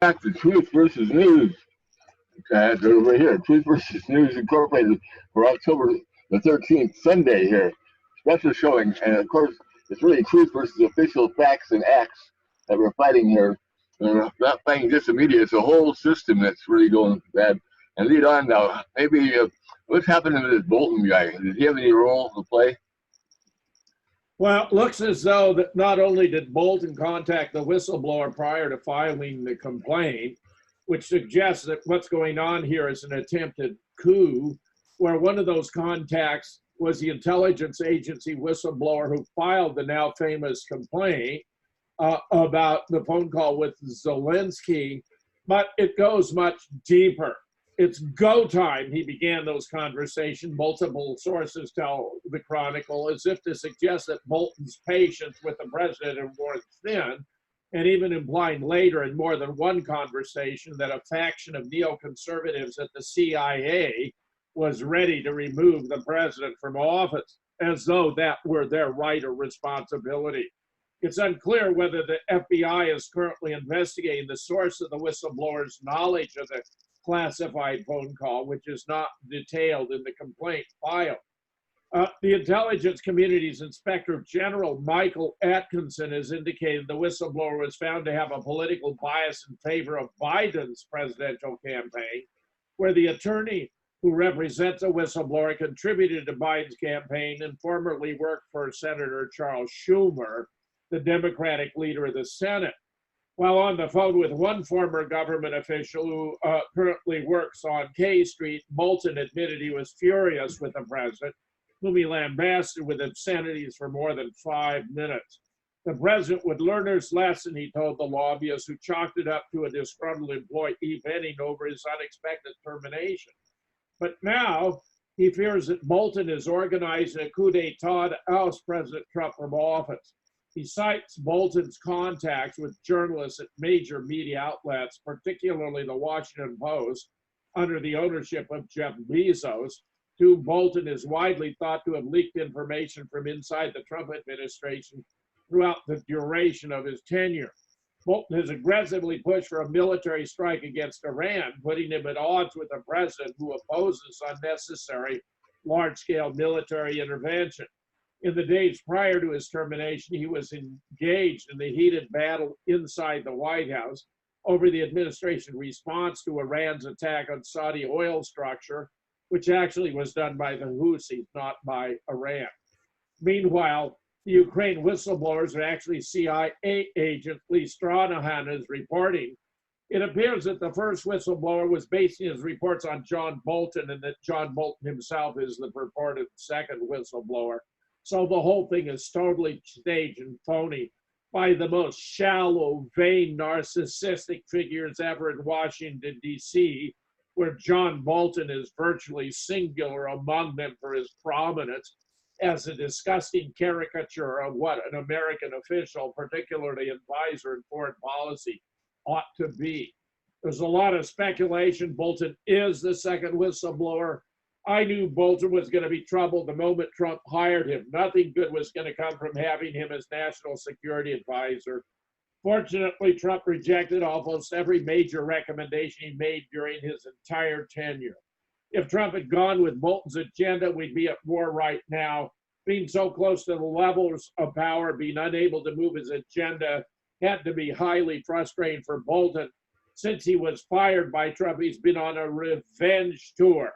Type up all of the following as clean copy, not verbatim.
Back to Truth versus News. They're over here. Truth versus News Incorporated for October the 13th, Sunday here. Special showing. And of course, it's really truth versus official facts and acts that we're fighting here. And we're not fighting just the media. It's a whole system that's really going bad. And lead on now. Maybe what's happening to this Bolton guy? Does he have any role to play? Well, it looks as though that not only did Bolton contact the whistleblower prior to filing the complaint, which suggests that what's going on here is an attempted coup, where one of those contacts was the intelligence agency whistleblower who filed the now famous complaint about the phone call with Zelensky, but it goes much deeper. It's go time. He began those conversations. Multiple sources tell the Chronicle, as if to suggest that Bolton's patience with the president had worn thin, and even implying later in more than one conversation that a faction of neoconservatives at the CIA was ready to remove the president from office, as though that were their right or responsibility. It's unclear whether the FBI is currently investigating the source of the whistleblower's knowledge of the classified phone call, which is not detailed in the complaint file. The intelligence community's Inspector General, Michael Atkinson, has indicated the whistleblower was found to have a political bias in favor of Biden's presidential campaign, where the attorney who represents a whistleblower contributed to Biden's campaign and formerly worked for Senator Charles Schumer, the Democratic leader of the Senate. While on the phone with one former government official who currently works on K Street, Bolton admitted he was furious with the president, whom he lambasted with obscenities for more than 5 minutes. The president would learn his lesson, he told the lobbyist, who chalked it up to a disgruntled employee venting over his unexpected termination. But now he fears that Bolton is organizing a coup d'etat to oust President Trump from office. He cites Bolton's contacts with journalists at major media outlets, particularly the Washington Post, under the ownership of Jeff Bezos, to whom Bolton is widely thought to have leaked information from inside the Trump administration throughout the duration of his tenure. Bolton has aggressively pushed for a military strike against Iran, putting him at odds with a president who opposes unnecessary large-scale military intervention. In the days prior to his termination, he was engaged in the heated battle inside the White House over the administration's response to Iran's attack on Saudi oil structure, which actually was done by the Houthis, not by Iran. Meanwhile, the Ukraine whistleblowers are actually CIA agent Lee Stranahan is reporting. It appears that the first whistleblower was basing his reports on John Bolton, and that John Bolton himself is the purported second whistleblower. So the whole thing is totally staged and phony by the most shallow, vain, narcissistic figures ever in Washington, D.C., where John Bolton is virtually singular among them for his prominence as a disgusting caricature of what an American official, particularly advisor in foreign policy, ought to be. There's a lot of speculation. Bolton is the second whistleblower. I knew Bolton was going to be trouble the moment Trump hired him. Nothing good was going to come from having him as national security advisor. Fortunately, Trump rejected almost every major recommendation he made during his entire tenure. If Trump had gone with Bolton's agenda, we'd be at war right now. Being so close to the levels of power, being unable to move his agenda had to be highly frustrating for Bolton. Since he was fired by Trump, he's been on a revenge tour.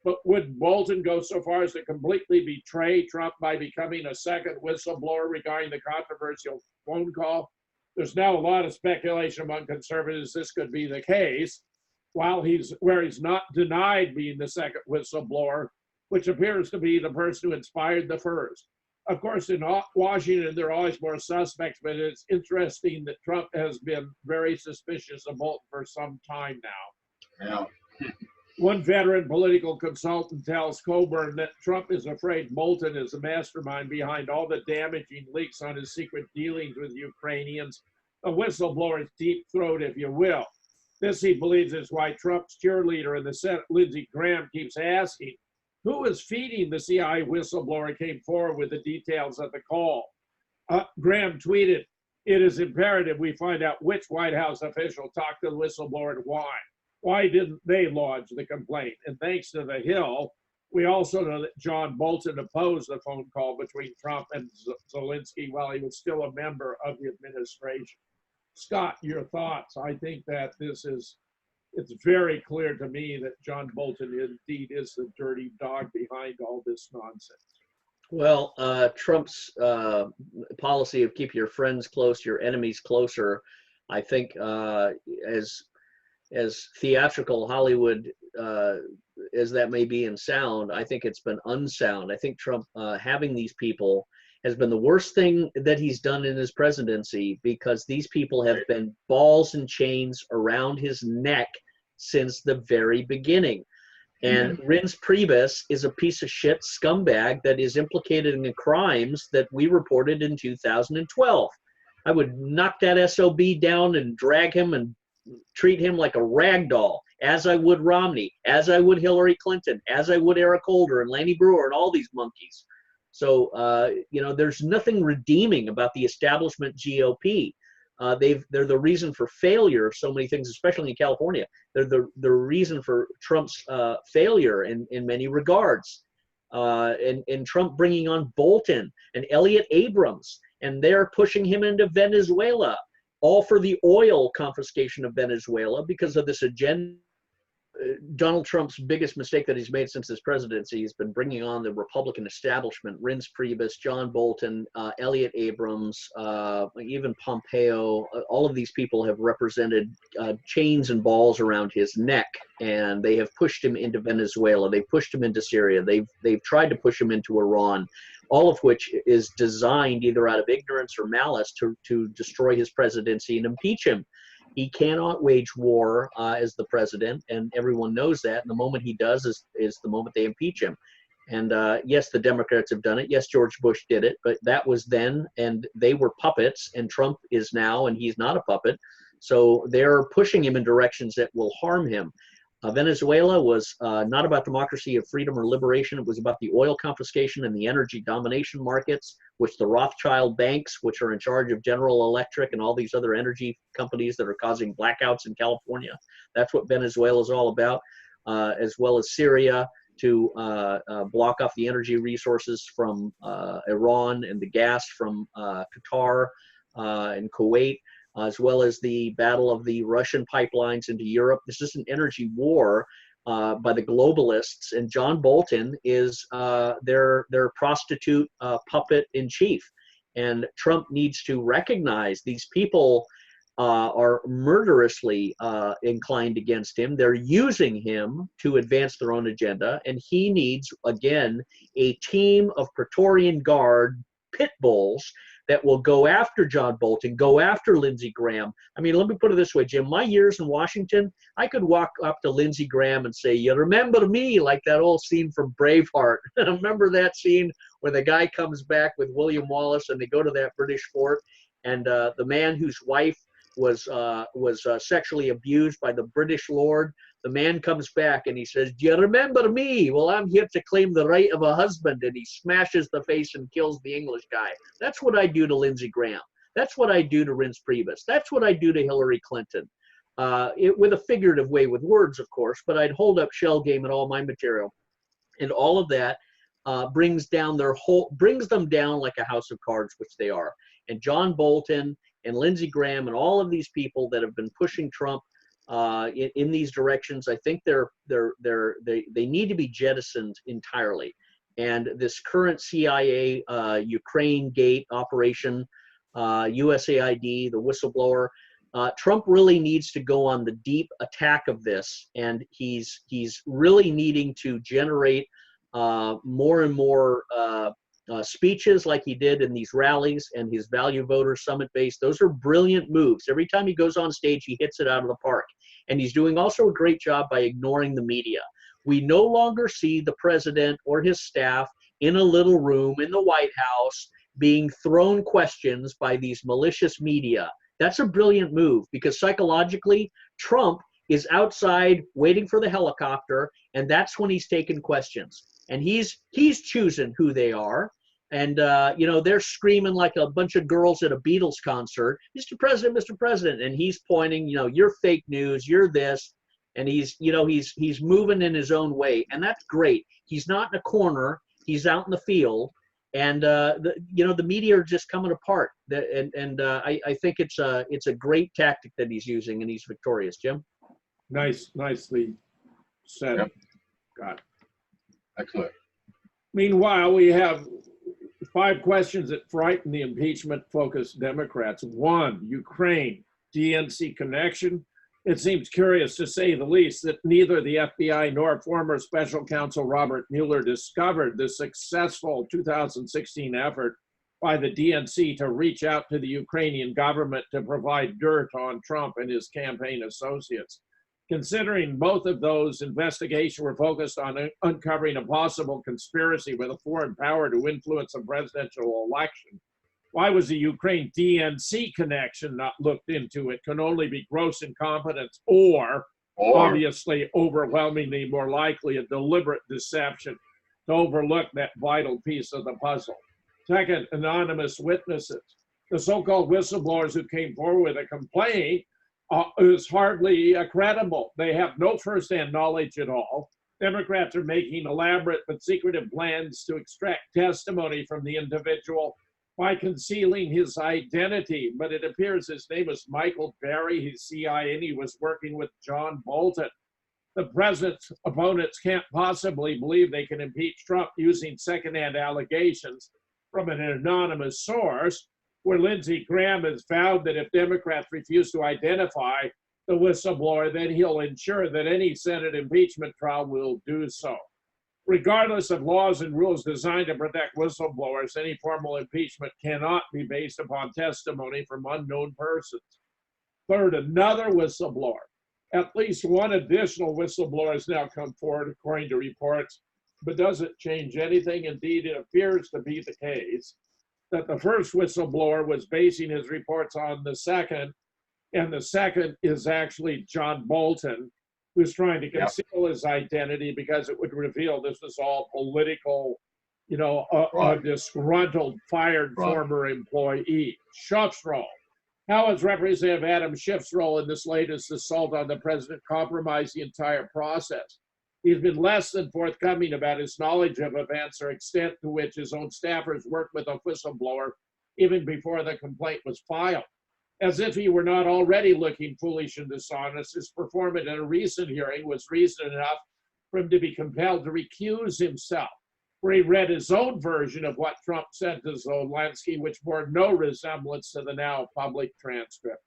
But would Bolton go so far as to completely betray Trump by becoming a second whistleblower regarding the controversial phone call? There's now a lot of speculation among conservatives this could be the case, while he's not denied being the second whistleblower, which appears to be the person who inspired the first. Of course, in Washington, there are always more suspects, but it's interesting that Trump has been very suspicious of Bolton for some time now. Yeah. One veteran political consultant tells Coburn that Trump is afraid Bolton is the mastermind behind all the damaging leaks on his secret dealings with Ukrainians, a whistleblower's deep throat, if you will. This, he believes, is why Trump's cheerleader in the Senate, Lindsey Graham, keeps asking, who is feeding the CIA whistleblower came forward with the details of the call. Graham tweeted, it is imperative we find out which White House official talked to the whistleblower and why. Why didn't they lodge the complaint? And thanks to the Hill, we also know that John Bolton opposed the phone call between Trump and Zelensky while he was still a member of the administration. Scott, your thoughts? I think that it's very clear to me that John Bolton indeed is the dirty dog behind all this nonsense. Well, Trump's policy of keep your friends close, your enemies closer, I think as theatrical Hollywood as that may be in sound, I think it's been unsound. I think Trump having these people has been the worst thing that he's done in his presidency, because these people have been balls and chains around his neck since the very beginning. And Reince Priebus is a piece of shit scumbag that is implicated in the crimes that we reported in 2012. I would knock that SOB down and drag him and treat him like a rag doll, as I would Romney, as I would Hillary Clinton, as I would Eric Holder and Laney Brewer and all these monkeys. So, there's nothing redeeming about the establishment GOP. They're the reason for failure of so many things, especially in California. They're the reason for Trump's failure in many regards. And Trump bringing on Bolton and Elliott Abrams, and they're pushing him into Venezuela, all for the oil confiscation of Venezuela because of this agenda. Donald Trump's biggest mistake that he's made since his presidency has been bringing on the Republican establishment, Reince Priebus, John Bolton, Elliott Abrams, even Pompeo. All of these people have represented chains and balls around his neck, and they have pushed him into Venezuela. They've pushed him into Syria. They've tried to push him into Iran, all of which is designed either out of ignorance or malice to destroy his presidency and impeach him. He cannot wage war as the president, and everyone knows that. And the moment he does is the moment they impeach him. And yes, the Democrats have done it. Yes, George Bush did it, but that was then, and they were puppets, and Trump is now, and he's not a puppet. So they're pushing him in directions that will harm him. Venezuela was not about democracy or freedom or liberation. It was about the oil confiscation and the energy domination markets, which the Rothschild banks, which are in charge of General Electric and all these other energy companies that are causing blackouts in California. That's what Venezuela is all about, as well as Syria to block off the energy resources from Iran and the gas from Qatar and Kuwait, as well as the battle of the Russian pipelines into Europe. This is an energy war by the globalists, and John Bolton is their prostitute puppet in chief. And Trump needs to recognize these people are murderously inclined against him. They're using him to advance their own agenda, and he needs, again, a team of Praetorian Guard pit bulls that will go after John Bolton, go after Lindsey Graham. I mean, let me put it this way, Jim. My years in Washington, I could walk up to Lindsey Graham and say, "You remember me?" Like that old scene from Braveheart. Remember that scene where the guy comes back with William Wallace and they go to that British fort, and the man whose wife was sexually abused by the British lord, the man comes back and he says, "Do you remember me? Well, I'm here to claim the right of a husband," and he smashes the face and kills the English guy. That's what I do to Lindsey Graham. That's what I do to Reince Priebus. That's what I do to Hillary Clinton. With a figurative way, with words, of course, but I'd hold up shell game in all my material. And all of that brings them down like a house of cards, which they are. And John Bolton and Lindsey Graham and all of these people that have been pushing Trump in these directions, I think they need to be jettisoned entirely. And this current CIA Ukraine Gate operation, USAID, the whistleblower, Trump really needs to go on the deep attack of this, and he's really needing to generate more and more speeches like he did in these rallies and his Value Voter Summit base. Those are brilliant moves. Every time he goes on stage, he hits it out of the park. And he's doing also a great job by ignoring the media. We no longer see the president or his staff in a little room in the White House being thrown questions by these malicious media. That's a brilliant move, because psychologically, Trump is outside waiting for the helicopter, and that's when he's taking questions. And he's choosing who they are, And, they're screaming like a bunch of girls at a Beatles concert, Mr. President, Mr. President. And he's pointing, you're fake news, you're this. And he's moving in his own way. And that's great. He's not in a corner. He's out in the field. And, the media are just coming apart. I think it's a great tactic that he's using, and he's victorious. Jim? Nicely said. Yep. God. Excellent. Meanwhile, we have 5 questions that frighten the impeachment-focused Democrats. 1, Ukraine, DNC connection. It seems curious, to say the least, that neither the FBI nor former special counsel Robert Mueller discovered the successful 2016 effort by the DNC to reach out to the Ukrainian government to provide dirt on Trump and his campaign associates. Considering both of those investigations were focused on uncovering a possible conspiracy with a foreign power to influence a presidential election, why was the Ukraine DNC connection not looked into? It can only be gross incompetence or obviously overwhelmingly more likely a deliberate deception to overlook that vital piece of the puzzle. Second, anonymous witnesses. The so-called whistleblowers who came forward with a complaint is hardly credible. They have no firsthand knowledge at all. Democrats are making elaborate but secretive plans to extract testimony from the individual by concealing his identity, but it appears his name is Michael Berry. He's CIA, and he was working with John Bolton. The president's opponents can't possibly believe they can impeach Trump using secondhand allegations from an anonymous source, where Lindsey Graham has vowed that if Democrats refuse to identify the whistleblower, then he'll ensure that any Senate impeachment trial will do so. Regardless of laws and rules designed to protect whistleblowers, any formal impeachment cannot be based upon testimony from unknown persons. Third, another whistleblower. At least one additional whistleblower has now come forward, according to reports, but doesn't change anything. Indeed, it appears to be the case that the first whistleblower was basing his reports on the second, and the second is actually John Bolton, who's trying to conceal his identity because it would reveal this is all political, a disgruntled, fired former employee. Schiff's role. How has Representative Adam Schiff's role in this latest assault on the president compromised the entire process? He's been less than forthcoming about his knowledge of events or extent to which his own staffers worked with a whistleblower even before the complaint was filed. As if he were not already looking foolish and dishonest, his performance in a recent hearing was reason enough for him to be compelled to recuse himself, where he read his own version of what Trump sent to Zelensky, which bore no resemblance to the now public transcript.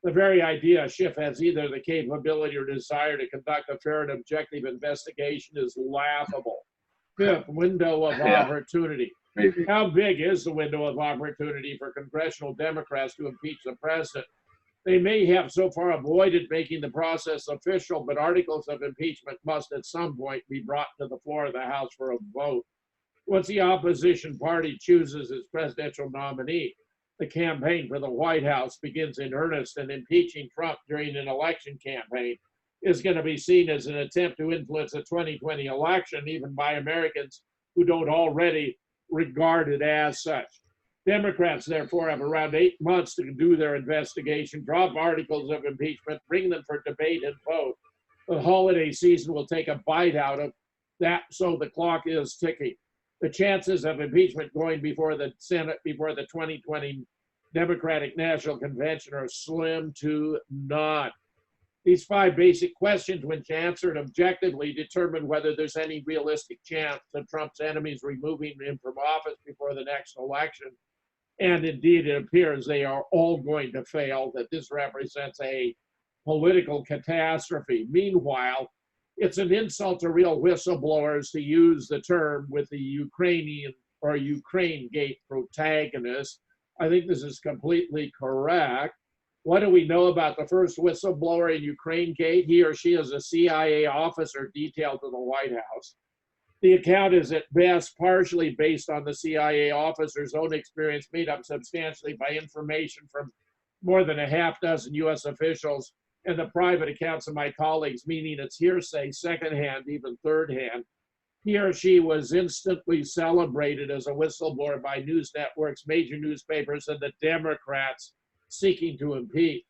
The very idea Schiff has either the capability or desire to conduct a fair and objective investigation is laughable. Fifth, window of opportunity. How big is the window of opportunity for congressional Democrats to impeach the president? They may have so far avoided making the process official, but articles of impeachment must at some point be brought to the floor of the House for a vote. Once the opposition party chooses its presidential nominee, the campaign for the White House begins in earnest, and impeaching Trump during an election campaign is going to be seen as an attempt to influence the 2020 election, even by Americans who don't already regard it as such. Democrats, therefore, have around 8 months to do their investigation, drop articles of impeachment, bring them for debate and vote. The holiday season will take a bite out of that, so the clock is ticking. The chances of impeachment going before the Senate before the 2020 Democratic National Convention are slim to none. These 5 basic questions, when answered objectively, determine whether there's any realistic chance of Trump's enemies removing him from office before the next election. And indeed, it appears they are all going to fail, that this represents a political catastrophe. Meanwhile, it's an insult to real whistleblowers to use the term with the Ukrainian or Ukraine Gate protagonist. I think this is completely correct. What do we know about the first whistleblower in Ukraine Gate? He or she is a CIA officer detailed to the White House. The account is at best partially based on the CIA officer's own experience, made up substantially by information from more than a half dozen U.S. officials and the private accounts of my colleagues, meaning it's hearsay, secondhand, even thirdhand. he or she was instantly celebrated as a whistleblower by news networks, major newspapers, and the Democrats seeking to impeach.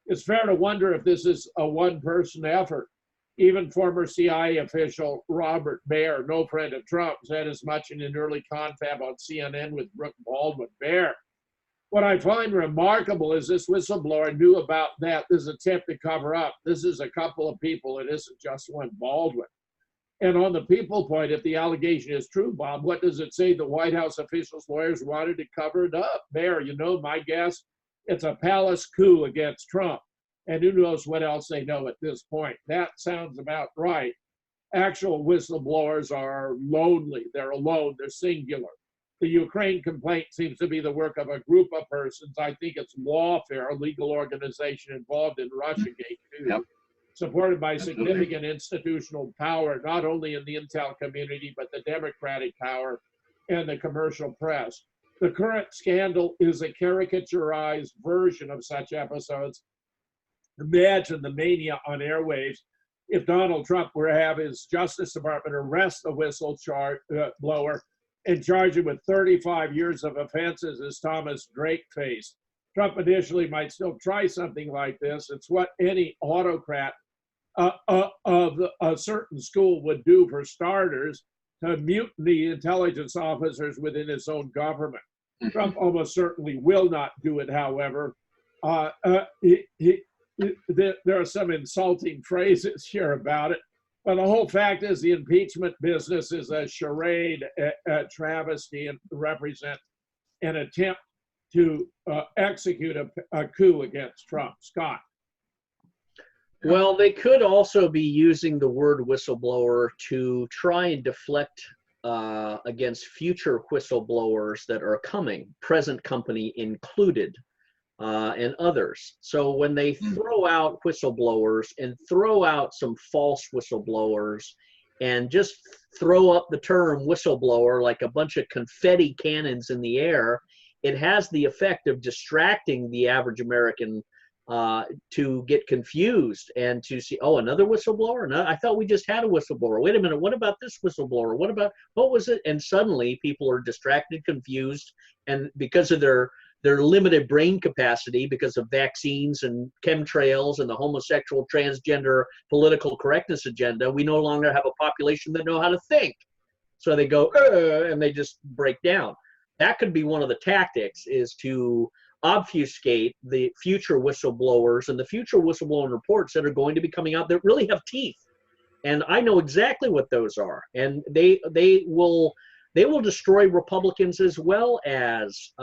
It's fair to wonder if this is a one-person effort. Even former CIA official Robert Baer, no friend of Trump, said as much in an early confab on CNN with Brooke Baldwin. Baer, what I find remarkable is this whistleblower knew about this attempt to cover up. This is a couple of people. It isn't just one Baldwin. And on the people point, if the allegation is true, Bob, what does it say the White House officials' lawyers wanted to cover it up? Baer, my guess, it's a palace coup against Trump. And who knows what else they know at this point. That sounds about right. Actual whistleblowers are lonely. They're alone. They're singular. The Ukraine complaint seems to be the work of a group of persons. I think it's Lawfare, a legal organization involved in Russiagate, too, Yep. supported by Absolutely. significant institutional power, not only in the intel community, but the Democratic power and the commercial press. The current scandal is a caricaturized version of such episodes. Imagine the mania on airwaves if Donald Trump were to have his Justice Department arrest the whistleblower and charge him with 35 years of offenses as Thomas Drake faced. Trump initially might still try something like this. It's what any autocrat of a certain school would do, for starters, to mutiny intelligence officers within his own government. Trump almost certainly will not do it, however. There are some insulting phrases here about it, but the whole fact is the impeachment business is a charade, a travesty, and represent an attempt to execute a coup against Trump. Scott. Well, they could also be using the word whistleblower to try and deflect against future whistleblowers that are coming, present company included. And others. So when they throw out whistleblowers and throw out some false whistleblowers and just throw up the term whistleblower like a bunch of confetti cannons in the air, it has the effect of distracting the average American to get confused and to see, oh, another whistleblower? No, I thought we just had a whistleblower. Wait a minute, what about this whistleblower? What was it? And suddenly people are distracted, confused, and because of their limited brain capacity, because of vaccines and chemtrails and the homosexual, transgender, political correctness agenda, we no longer have a population that know how to think. So they go, and they just break down. That could be one of the tactics, is to obfuscate the future whistleblowers and the future whistleblowing reports that are going to be coming out that really have teeth. And I know exactly what those are. And they will destroy Republicans as well as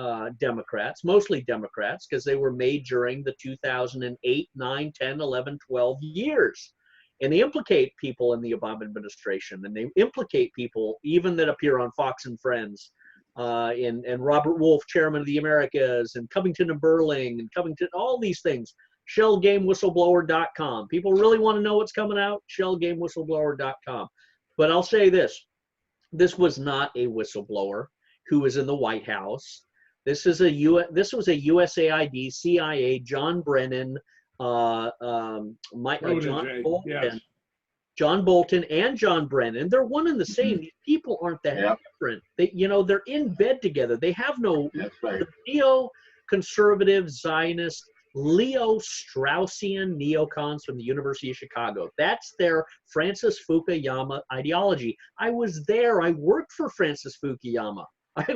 Democrats, mostly Democrats, because they were made during the 2008, 9, 10, 11, 12 years. And they implicate people in the Obama administration, and they implicate people even that appear on Fox and Friends, and Robert Wolf, chairman of the Americas, and Covington and Burling, and Covington, all these things. ShellGameWhistleblower.com. People really want to know what's coming out? ShellGameWhistleblower.com. But I'll say this. This was not a whistleblower who was in the White House. This was a USAID, CIA, John Brennan, John Bolton, Yes. John Bolton and John Brennan. They're one and the same. These people aren't that different. They're in bed together. They have no neo-conservative Zionist, Leo Straussian neocons from the University of Chicago. That's their Francis Fukuyama ideology. I was there. I worked for Francis Fukuyama. I've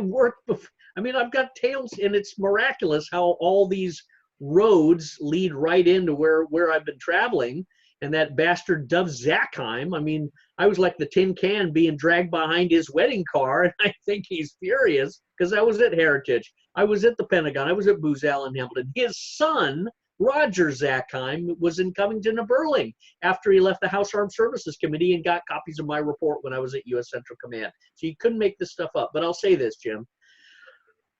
got tales, and it's miraculous how all these roads lead right into where I've been traveling. And that bastard Dov Zakheim, I was like the tin can being dragged behind his wedding car, and I think he's furious because I was at Heritage. I was at the Pentagon. I was at Booz Allen Hamilton. His son, Roger Zakheim, was in Covington and Burling after he left the House Armed Services Committee and got copies of my report when I was at U.S. Central Command. So you couldn't make this stuff up. But I'll say this, Jim.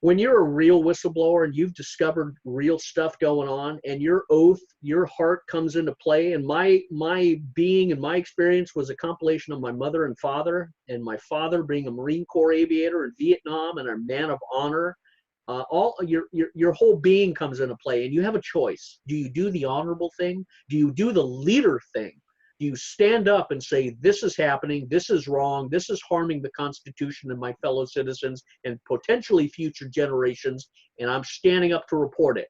When you're a real whistleblower and you've discovered real stuff going on, and your oath, your heart comes into play, and my being and my experience was a compilation of my mother and father, and my father being a Marine Corps aviator in Vietnam and a man of honor, all your whole being comes into play, and you have a choice. Do you do the honorable thing? Do you do the leader thing? Do you stand up and say, this is happening, this is wrong, this is harming the Constitution and my fellow citizens and potentially future generations, and I'm standing up to report it?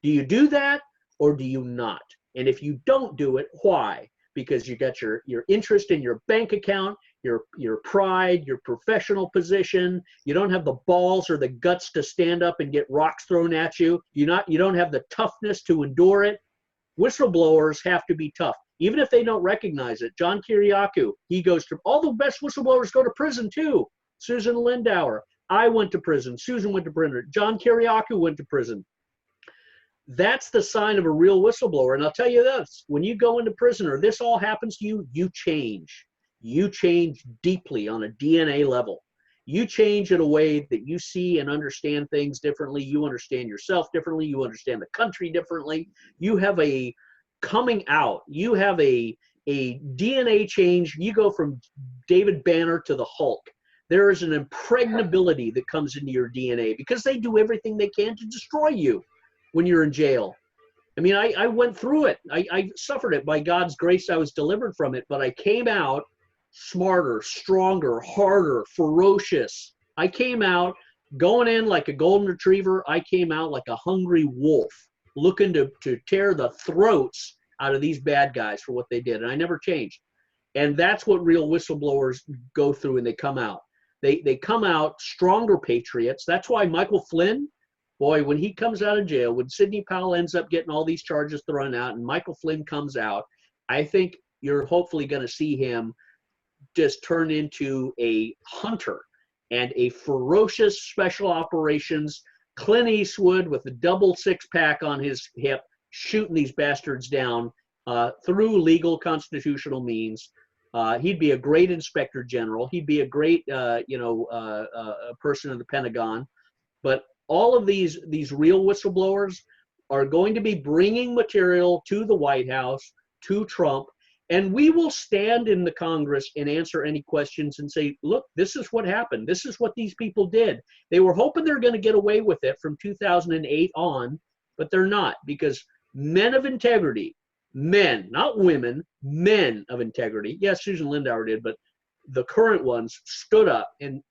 Do you do that or do you not? And if you don't do it, why? Because you got your interest in your bank account, your pride, your professional position. You don't have the balls or the guts to stand up and get rocks thrown at you. You don't have the toughness to endure it. Whistleblowers have to be tough, even if they don't recognize it. John Kiriakou, he goes to, all the best whistleblowers go to prison too. Susan Lindauer, I went to prison. Susan went to prison. John Kiriakou went to prison. That's the sign of a real whistleblower. And I'll tell you this, when you go into prison or this all happens to you, you change. You change deeply on a DNA level. You change in a way that you see and understand things differently. You understand yourself differently. You understand the country differently. You have a coming out. You have a DNA change. You go from David Banner to the Hulk. There is an impregnability that comes into your DNA because they do everything they can to destroy you when you're in jail. I mean, I went through it. I suffered it. By God's grace, I was delivered from it, but I came out smarter, stronger, harder, ferocious. I came out going in like a golden retriever. I came out like a hungry wolf, looking to tear the throats out of these bad guys for what they did. And I never changed. And that's what real whistleblowers go through when they come out. They come out stronger patriots. That's why Michael Flynn, boy, when he comes out of jail, when Sidney Powell ends up getting all these charges thrown out and Michael Flynn comes out, I think you're hopefully going to see him just turn into a hunter and a ferocious special operations Clint Eastwood with a double six-pack on his hip, shooting these bastards down through legal constitutional means. He'd be a great inspector general. He'd be a great, person in the Pentagon. But all of these real whistleblowers are going to be bringing material to the White House, to Trump, and we will stand in the Congress and answer any questions and say, look, this is what happened. This is what these people did. They were hoping they were going to get away with it from 2008 on, but they're not, because men of integrity, men, not women, men of integrity. Yes, Susan Lindauer did, but the current ones stood up and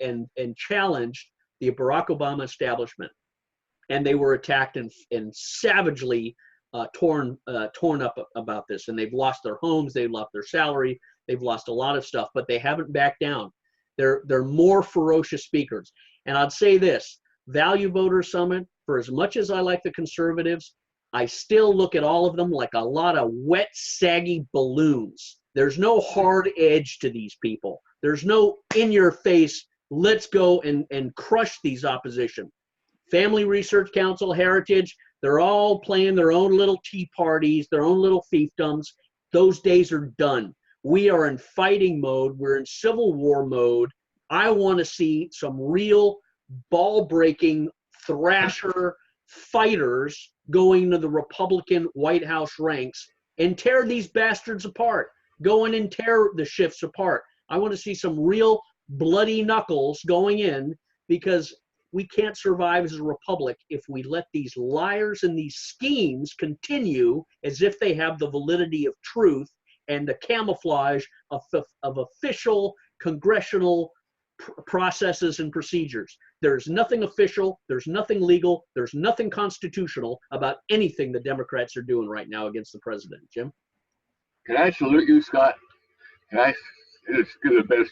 challenged the Barack Obama establishment. And they were attacked and savagely torn up about this, and they've lost their homes, they've lost their salary, they've lost a lot of stuff, but they haven't backed down. They're more ferocious speakers. And I'd say this, Value Voter Summit, for as much as I like the conservatives, I still look at all of them like a lot of wet, saggy balloons. There's no hard edge to these people. There's no in your face, let's go and crush these opposition. Family Research Council, Heritage, they're all playing their own little tea parties, their own little fiefdoms. Those days are done. We are in fighting mode. We're in civil war mode. I want to see some real ball-breaking thrasher fighters going to the Republican White House ranks and tear these bastards apart. Go in and tear the shifts apart. I want to see some real bloody knuckles going in, because we can't survive as a republic if we let these liars and these schemes continue as if they have the validity of truth and the camouflage of official congressional processes and procedures. There's nothing official, there's nothing legal, there's nothing constitutional about anything the Democrats are doing right now against the president. Jim? Can I salute you, Scott? You're the best.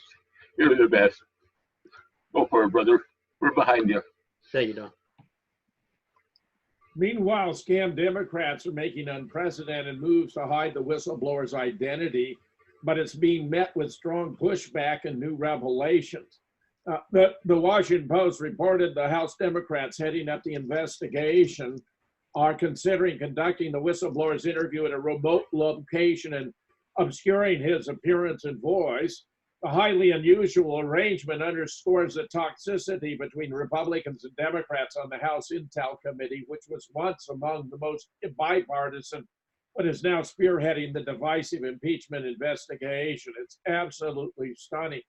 You're the best. Go for it, brother. We're behind you. Thank you, Don. Meanwhile, scam Democrats are making unprecedented moves to hide the whistleblower's identity, but it's being met with strong pushback and new revelations. The Washington Post reported the House Democrats heading up the investigation are considering conducting the whistleblower's interview at a remote location and obscuring his appearance and voice. The highly unusual arrangement underscores the toxicity between Republicans and Democrats on the House Intel Committee, which was once among the most bipartisan, but is now spearheading the divisive impeachment investigation. It's absolutely stunning.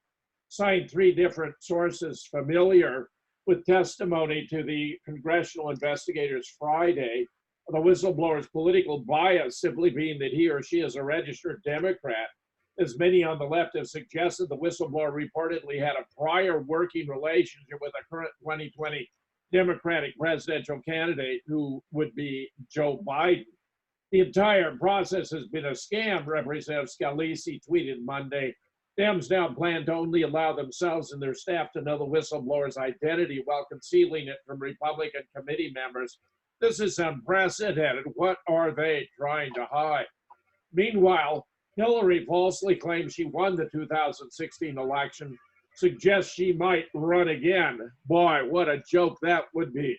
Signed 3 different sources familiar with testimony to the congressional investigators Friday the whistleblower's political bias simply being that he or she is a registered Democrat. As many on the left have suggested, the whistleblower reportedly had a prior working relationship with a current 2020 Democratic presidential candidate who would be Joe Biden. The entire process has been a scam, Representative Scalise tweeted Monday. Dems now plan to only allow themselves and their staff to know the whistleblower's identity while concealing it from Republican committee members. This is unprecedented. What are they trying to hide? Meanwhile, Hillary falsely claims she won the 2016 election, suggests she might run again. Boy, what a joke that would be.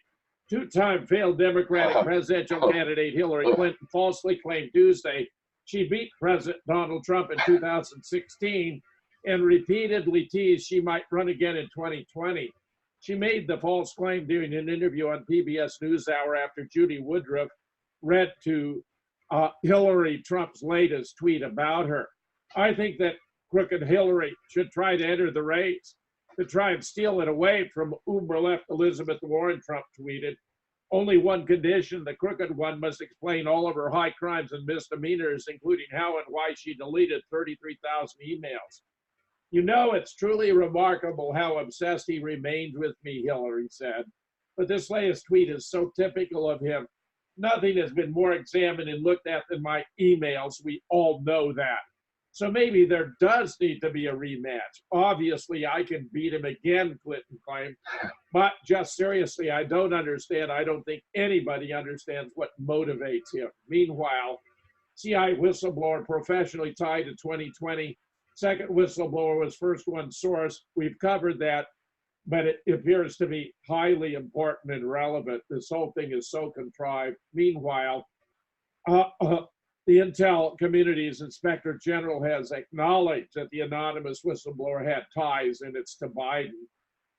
Two-time failed Democratic presidential candidate Hillary Clinton falsely claimed Tuesday she beat President Donald Trump in 2016 and repeatedly teased she might run again in 2020. She made the false claim during an interview on PBS NewsHour after Judy Woodruff read to Hillary Trump's latest tweet about her. I think that crooked Hillary should try to enter the race, to try and steal it away from uber-left Elizabeth Warren, Trump tweeted. Only one condition, the crooked one must explain all of her high crimes and misdemeanors, including how and why she deleted 33,000 emails. You know, it's truly remarkable how obsessed he remained with me, Hillary said. But this latest tweet is so typical of him. Nothing has been more examined and looked at than my emails. We all know that. So maybe there does need to be a rematch. Obviously, I can beat him again, Clinton claimed. But just seriously, I don't understand. I don't think anybody understands what motivates him. Meanwhile, CIA whistleblower professionally tied to 2020. Second whistleblower was first one source. We've covered that, but it appears to be highly important and relevant. This whole thing is so contrived. Meanwhile, the intel community's inspector general has acknowledged that the anonymous whistleblower had ties, and it's to Biden.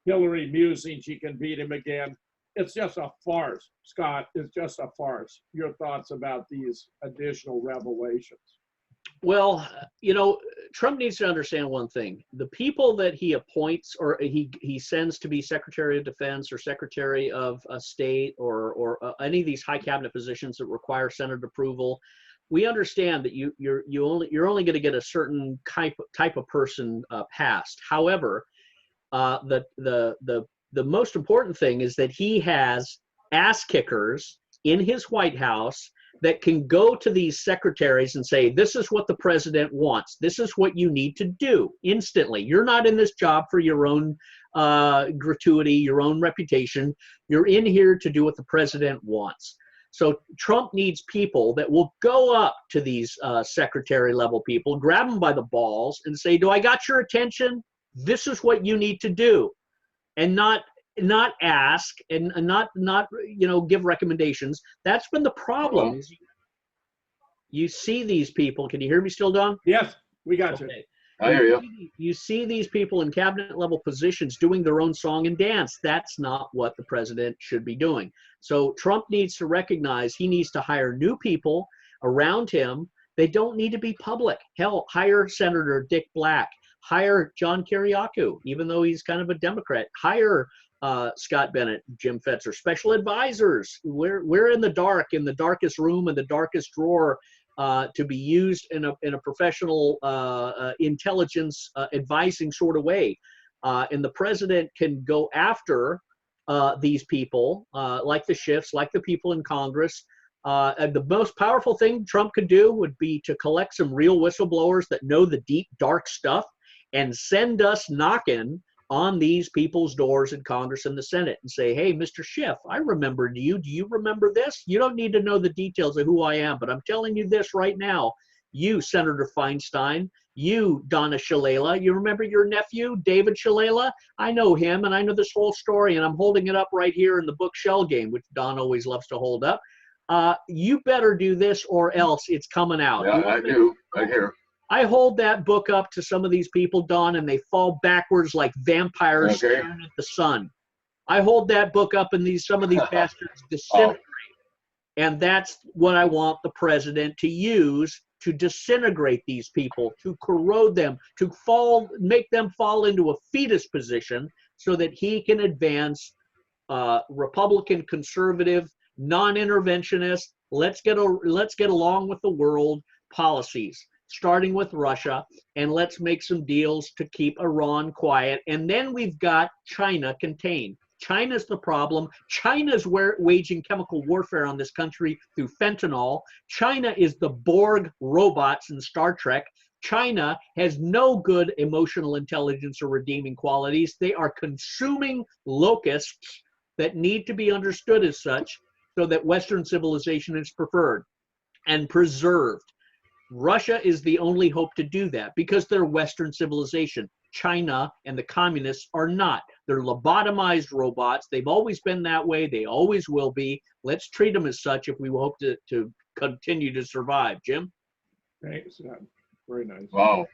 Hillary musing she can beat him again. It's just a farce, Scott. It's just a farce. Your thoughts about these additional revelations? Well, you know, Trump needs to understand one thing. The people that he appoints or he sends to be Secretary of Defense or Secretary of State or any of these high cabinet positions that require Senate approval, we understand that you're only going to get a certain type of person passed. However, the most important thing is that he has ass kickers in his White House that can go to these secretaries and say, this is what the president wants. This is what you need to do instantly. You're not in this job for your own gratuity, your own reputation. You're in here to do what the president wants. So Trump needs people that will go up to these secretary level people, grab them by the balls and say, do I got your attention? This is what you need to do. And not ask and not give recommendations. That's been the problem. Is you see these people. Can you hear me still, Don? Yes, we got you. I hear you. You see these people in cabinet level positions doing their own song and dance. That's not what the president should be doing. So Trump needs to recognize he needs to hire new people around him. They don't need to be public. Hell, hire Senator Dick Black. Hire John Kiriakou, even though he's kind of a Democrat. Hire Scott Bennett, Jim Fetzer, special advisors. We're in the dark, in the darkest room, in the darkest drawer, to be used in a professional intelligence advising sort of way. And the president can go after these people, like the Schiffs, like the people in Congress. And the most powerful thing Trump could do would be to collect some real whistleblowers that know the deep, dark stuff and send us knocking on these people's doors in Congress and the Senate and say, hey, Mr. Schiff, I remembered you. Do you remember this? You don't need to know the details of who I am, but I'm telling you this right now. You, Senator Feinstein, you, Donna Shalala, you remember your nephew, David Shalala? I know him, and I know this whole story, and I'm holding it up right here in the book Shell Game, which Don always loves to hold up. You better do this or else it's coming out. Yeah, I do. I hear. I hold that book up to some of these people, Don, and they fall backwards like vampires staring at the sun. I hold that book up and some of these bastards disintegrate. And that's what I want the president to use to disintegrate these people, to corrode them, to make them fall into a fetus position so that he can advance Republican conservative non-interventionist, let's get along with the world policies, starting with Russia, and let's make some deals to keep Iran quiet. And then we've got China contained. China's the problem. China's waging chemical warfare on this country through fentanyl. China is the Borg robots in Star Trek. China has no good emotional intelligence or redeeming qualities. They are consuming locusts that need to be understood as such, so that Western civilization is preferred and preserved. Russia is the only hope to do that because they're Western civilization. China and the communists are not. They're lobotomized robots. They've always been that way. They always will be. Let's treat them as such if we hope to continue to survive. Jim? Thanks. Very nice. Wow.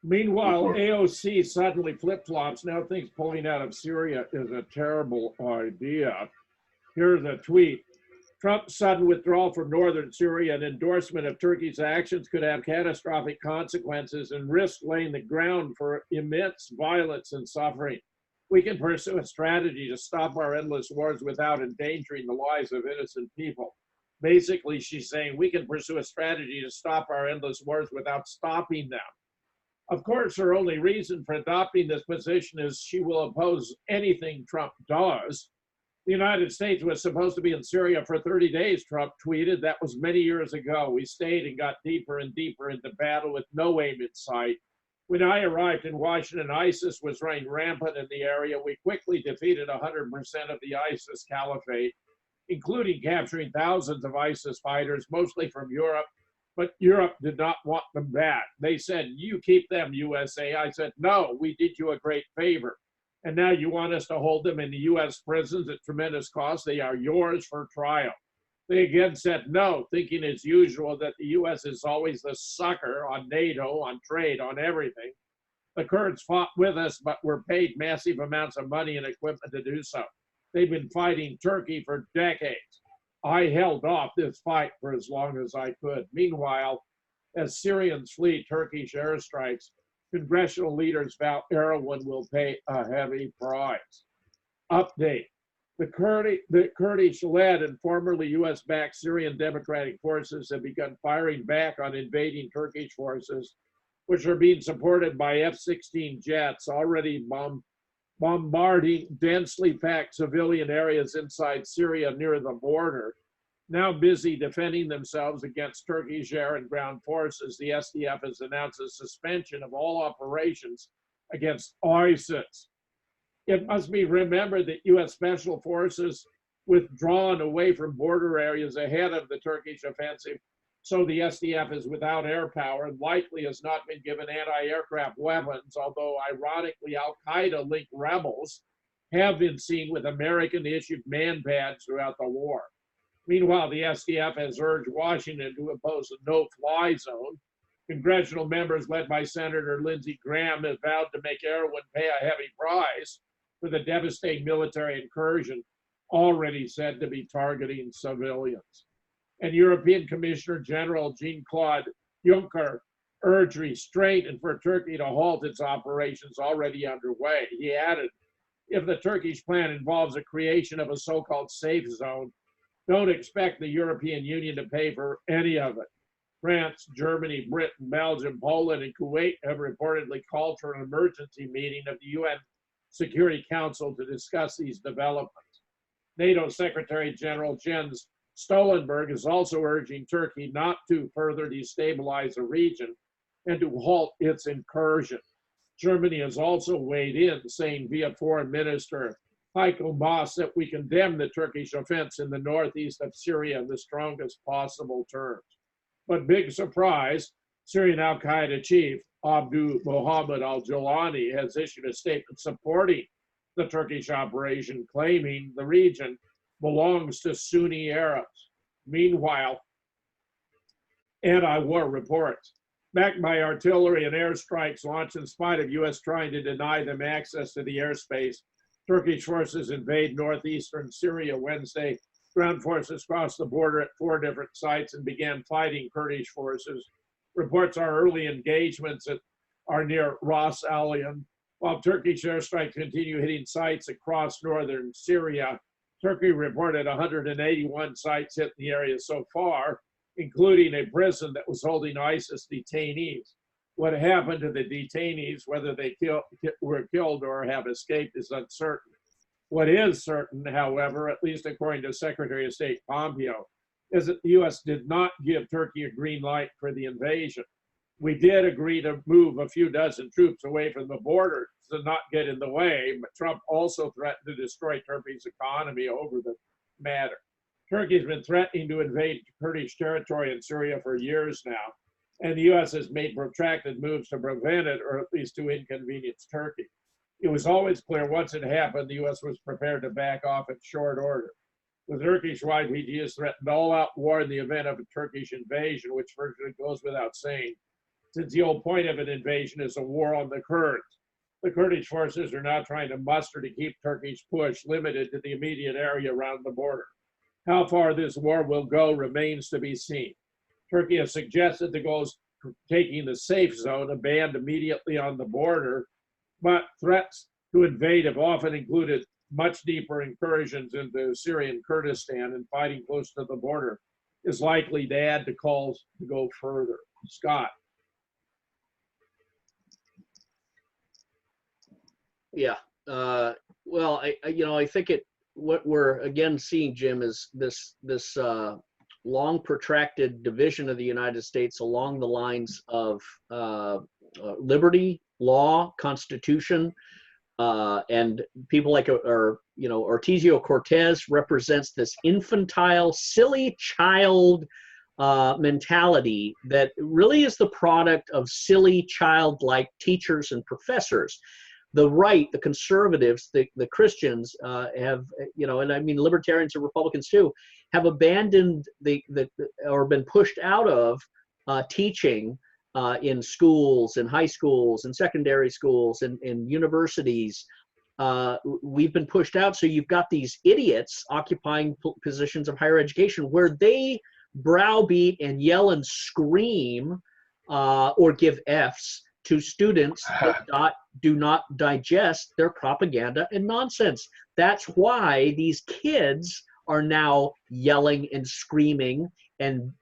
Meanwhile, AOC suddenly flip-flops, now thinks pulling out of Syria is a terrible idea. Here's a tweet. Trump's sudden withdrawal from northern Syria and endorsement of Turkey's actions could have catastrophic consequences and risk laying the ground for immense violence and suffering. We can pursue a strategy to stop our endless wars without endangering the lives of innocent people. Basically, she's saying we can pursue a strategy to stop our endless wars without stopping them. Of course, her only reason for adopting this position is she will oppose anything Trump does. The United States was supposed to be in Syria for 30 days, Trump tweeted. That was many years ago. We stayed and got deeper and deeper into battle with no aim in sight. When I arrived in Washington, ISIS was running rampant in the area. We quickly defeated 100% of the ISIS caliphate, including capturing thousands of ISIS fighters, mostly from Europe. But Europe did not want them back. They said, you keep them, USA. I said, no, we did you a great favor. And now you want us to hold them in the US prisons at tremendous cost. They are yours for trial. They again said no, thinking as usual that the US is always the sucker on NATO, on trade, on everything. The Kurds fought with us, but were paid massive amounts of money and equipment to do so. They've been fighting Turkey for decades. I held off this fight for as long as I could. Meanwhile, as Syrians flee Turkish airstrikes, congressional leaders vow Erdogan will pay a heavy price. Update. The Kurdish-led and formerly US-backed Syrian Democratic Forces have begun firing back on invading Turkish forces, which are being supported by F-16 jets already bombarding densely packed civilian areas inside Syria near the border. Now busy defending themselves against Turkish air and ground forces, the SDF has announced a suspension of all operations against ISIS. It must be remembered that US Special Forces withdrawn away from border areas ahead of the Turkish offensive, so the SDF is without air power and likely has not been given anti-aircraft weapons, although ironically Al-Qaeda-linked rebels have been seen with American-issued man pads throughout the war. Meanwhile, the SDF has urged Washington to impose a no-fly zone. Congressional members led by Senator Lindsey Graham have vowed to make Erdogan pay a heavy price for the devastating military incursion already said to be targeting civilians. And European Commissioner General Jean-Claude Juncker urged restraint and for Turkey to halt its operations already underway. He added, if the Turkish plan involves the creation of a so-called safe zone, don't expect the European Union to pay for any of it. France, Germany, Britain, Belgium, Poland, and Kuwait have reportedly called for an emergency meeting of the UN Security Council to discuss these developments. NATO Secretary General Jens Stoltenberg is also urging Turkey not to further destabilize the region and to halt its incursion. Germany has also weighed in, saying via Foreign Minister Heiko Maas that we condemn the Turkish offense in the northeast of Syria in the strongest possible terms. But big surprise, Syrian al-Qaeda chief Abdul Mohammed al-Jolani has issued a statement supporting the Turkish operation, claiming the region belongs to Sunni Arabs. Meanwhile, anti-war reports, backed by artillery and airstrikes launched in spite of U.S. trying to deny them access to the airspace, Turkish forces invade northeastern Syria Wednesday. Ground forces crossed the border at 4 different sites and began fighting Kurdish forces. Reports are early engagements are near Ras Al Ain, while Turkish airstrikes continue hitting sites across northern Syria. Turkey reported 181 sites hit in the area so far, including a prison that was holding ISIS detainees. What happened to the detainees, whether they were killed or have escaped, is uncertain. What is certain, however, at least according to Secretary of State Pompeo, is that the U.S. did not give Turkey a green light for the invasion. We did agree to move a few dozen troops away from the border to not get in the way, but Trump also threatened to destroy Turkey's economy over the matter. Turkey's been threatening to invade Kurdish territory in Syria for years now, and the U.S. has made protracted moves to prevent it, or at least to inconvenience Turkey. It was always clear once it happened, the U.S. was prepared to back off in short order. The Turkish YPG has threatened all-out war in the event of a Turkish invasion, which virtually goes without saying, since the whole point of an invasion is a war on the Kurds. The Kurdish forces are now trying to muster to keep Turkey's push limited to the immediate area around the border. How far this war will go remains to be seen. Turkey has suggested the goals taking the safe zone, a band immediately on the border, but threats to invade have often included much deeper incursions into Syrian Kurdistan, and fighting close to the border is likely to add to calls to go further. Scott. Yeah. Well, I think what we're again seeing, Jim, is this long protracted division of the United States along the lines of liberty, law, constitution, and people like Ocasio-Cortez represents this infantile, silly child mentality that really is the product of silly, childlike teachers and professors. The right, the conservatives, the Christians have, and I mean libertarians and Republicans too, have abandoned or been pushed out of teaching in schools, in high schools, in secondary schools, in universities. We've been pushed out, so you've got these idiots occupying positions of higher education where they browbeat and yell and scream or give Fs to students that do not digest their propaganda and nonsense. That's why these kids are now yelling and screaming and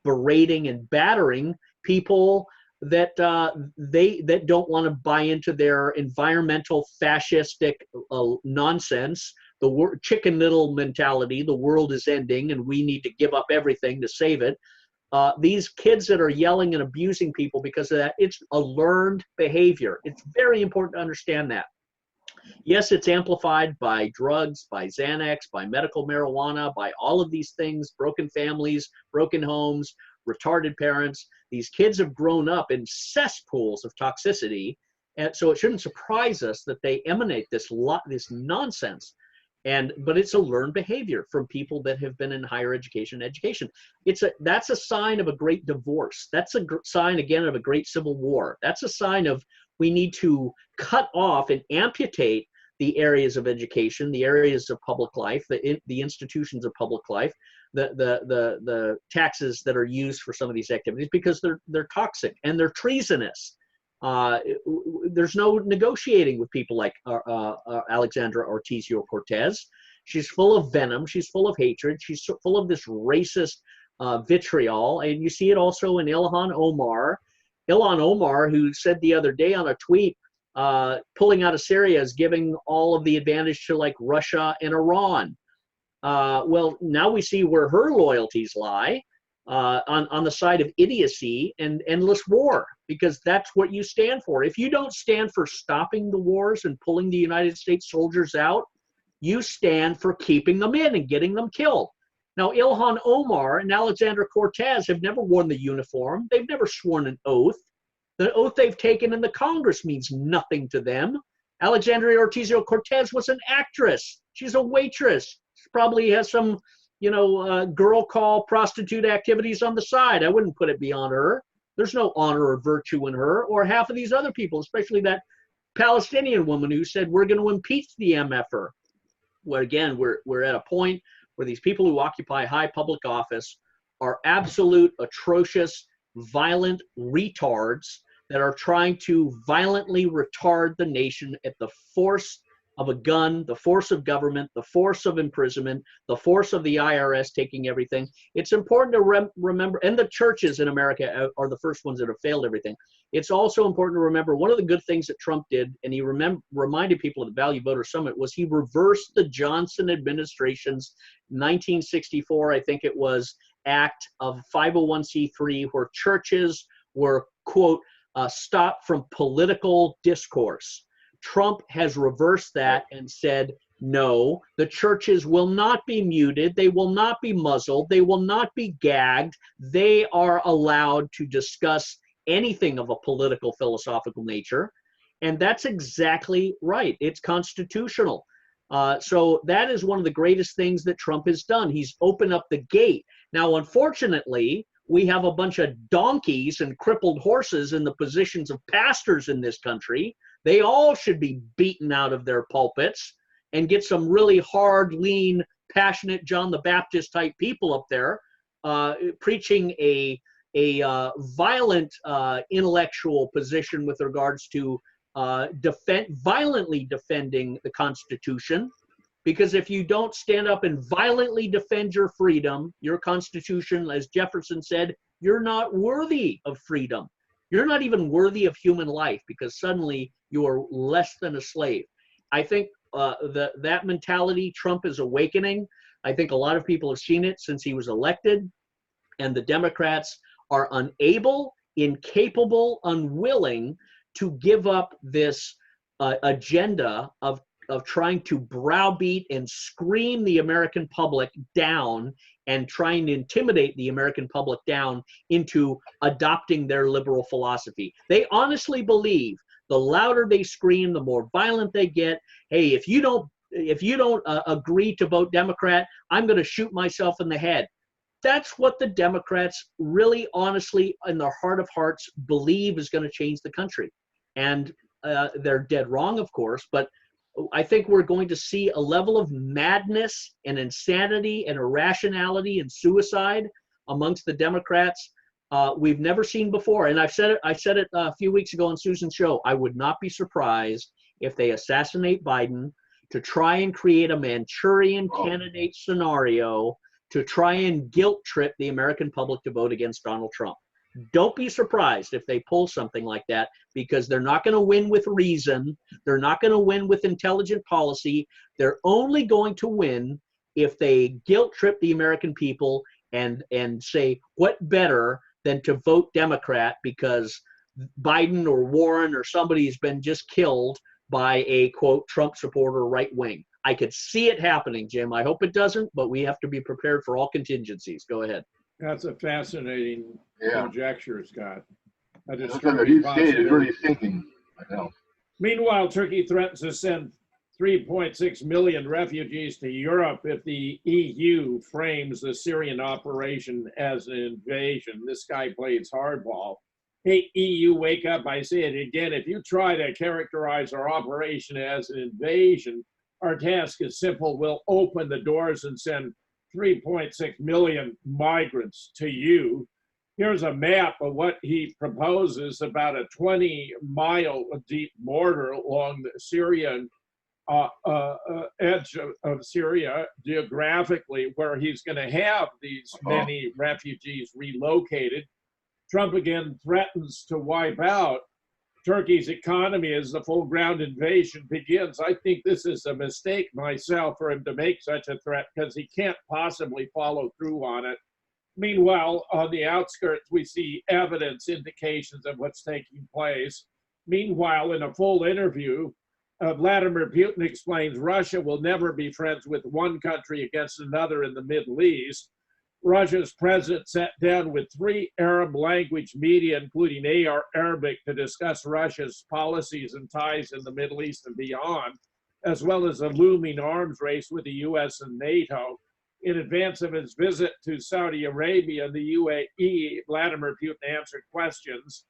berating and battering people that that don't want to buy into their environmental fascistic nonsense, the chicken little mentality. The world is ending and we need to give up everything to save it. These kids that are yelling and abusing people because of that, it's a learned behavior. It's very important to understand that. Yes, it's amplified by drugs, by Xanax, by medical marijuana, by all of these things, broken families, broken homes, retarded parents. These kids have grown up in cesspools of toxicity, and so it shouldn't surprise us that they emanate this nonsense. But it's a learned behavior from people that have been in higher education. That's a sign of a great divorce. That's a sign, again, of a great civil war. That's a sign of we need to cut off and amputate the areas of education, the areas of public life, the institutions of public life, the taxes that are used for some of these activities, because they're toxic and they're treasonous. There's no negotiating with people like Alexandra Ocasio-Cortez. She's full of venom. She's full of hatred. She's full of this racist vitriol. And you see it also in Ilhan Omar. Ilhan Omar, who said the other day on a tweet, pulling out of Syria is giving all of the advantage to like Russia and Iran. Well, now we see where her loyalties lie. On the side of idiocy and endless war, because that's what you stand for. If you don't stand for stopping the wars and pulling the United States soldiers out, you stand for keeping them in and getting them killed. Now, Ilhan Omar and Alexandra Cortez have never worn the uniform. They've never sworn an oath. The oath they've taken in the Congress means nothing to them. Alexandria Ocasio-Cortez was an actress. She's a waitress. She probably has some girl call prostitute activities on the side. I wouldn't put it beyond her. There's no honor or virtue in her, or half of these other people, especially that Palestinian woman who said we're going to impeach the MFer. Well, again, we're at a point where these people who occupy high public office are absolute, atrocious, violent retards that are trying to violently retard the nation at the force of a gun, the force of government, the force of imprisonment, the force of the IRS taking everything. It's important to remember, and the churches in America are the first ones that have failed everything. It's also important to remember one of the good things that Trump did, and he reminded people of the Value Voter Summit, was he reversed the Johnson administration's 1964, I think it was, act of 501c3, where churches were, quote, stopped from political discourse. Trump has reversed that and said, no, the churches will not be muted. They will not be muzzled. They will not be gagged. They are allowed to discuss anything of a political, philosophical nature. And that's exactly right. It's constitutional. So that is one of the greatest things that Trump has done. He's opened up the gate. Now, unfortunately, we have a bunch of donkeys and crippled horses in the positions of pastors in this country. They all should be beaten out of their pulpits and get some really hard, lean, passionate John the Baptist type people up there preaching a violent intellectual position with regards to violently defending the Constitution. Because if you don't stand up and violently defend your freedom, your Constitution, as Jefferson said, you're not worthy of freedom. You're not even worthy of human life, because suddenly you are less than a slave. I think that mentality Trump is awakening. I think a lot of people have seen it since he was elected, and the Democrats are unable, incapable, unwilling to give up this agenda of trying to browbeat and scream the American public down and trying to intimidate the American public down into adopting their liberal philosophy. They honestly believe the louder they scream, the more violent they get. Hey, if you don't agree to vote Democrat, I'm going to shoot myself in the head. That's what the Democrats really, honestly, in their heart of hearts, believe is going to change the country. And they're dead wrong, of course, but I think we're going to see a level of madness and insanity and irrationality and suicide amongst the Democrats we've never seen before. And I said it a few weeks ago on Susan's show. I would not be surprised if they assassinate Biden to try and create a Manchurian candidate scenario to try and guilt trip the American public to vote against Donald Trump. Don't be surprised if they pull something like that, because they're not going to win with reason. They're not going to win with intelligent policy. They're only going to win if they guilt trip the American people and say, what better than to vote Democrat because Biden or Warren or somebody's been just killed by a, quote, Trump supporter right wing. I could see it happening, Jim. I hope it doesn't, but we have to be prepared for all contingencies. Go ahead. That's a fascinating conjecture, Scott. A Looks like the deep state is really thinking. I know. Meanwhile, Turkey threatens to send 3.6 million refugees to Europe if the EU frames the Syrian operation as an invasion. This guy plays hardball. Hey, EU, wake up. I say it again. If you try to characterize our operation as an invasion, our task is simple. We'll open the doors and send 3.6 million migrants to you. Here's a map of what he proposes about a 20-mile deep border along the Syrian edge of Syria geographically, where he's going to have these many refugees relocated. Trump again threatens to wipe out Turkey's economy as the full ground invasion begins. I think this is a mistake myself for him to make such a threat, because he can't possibly follow through on it. Meanwhile, on the outskirts, we see evidence, indications of what's taking place. Meanwhile, in a full interview, Vladimir Putin explains Russia will never be friends with one country against another in the Middle East. Russia's president sat down with 3 Arab language media, including Arabic, to discuss Russia's policies and ties in the Middle East and beyond, as well as a looming arms race with the US and NATO. In advance of his visit to Saudi Arabia and the UAE, Vladimir Putin answered questions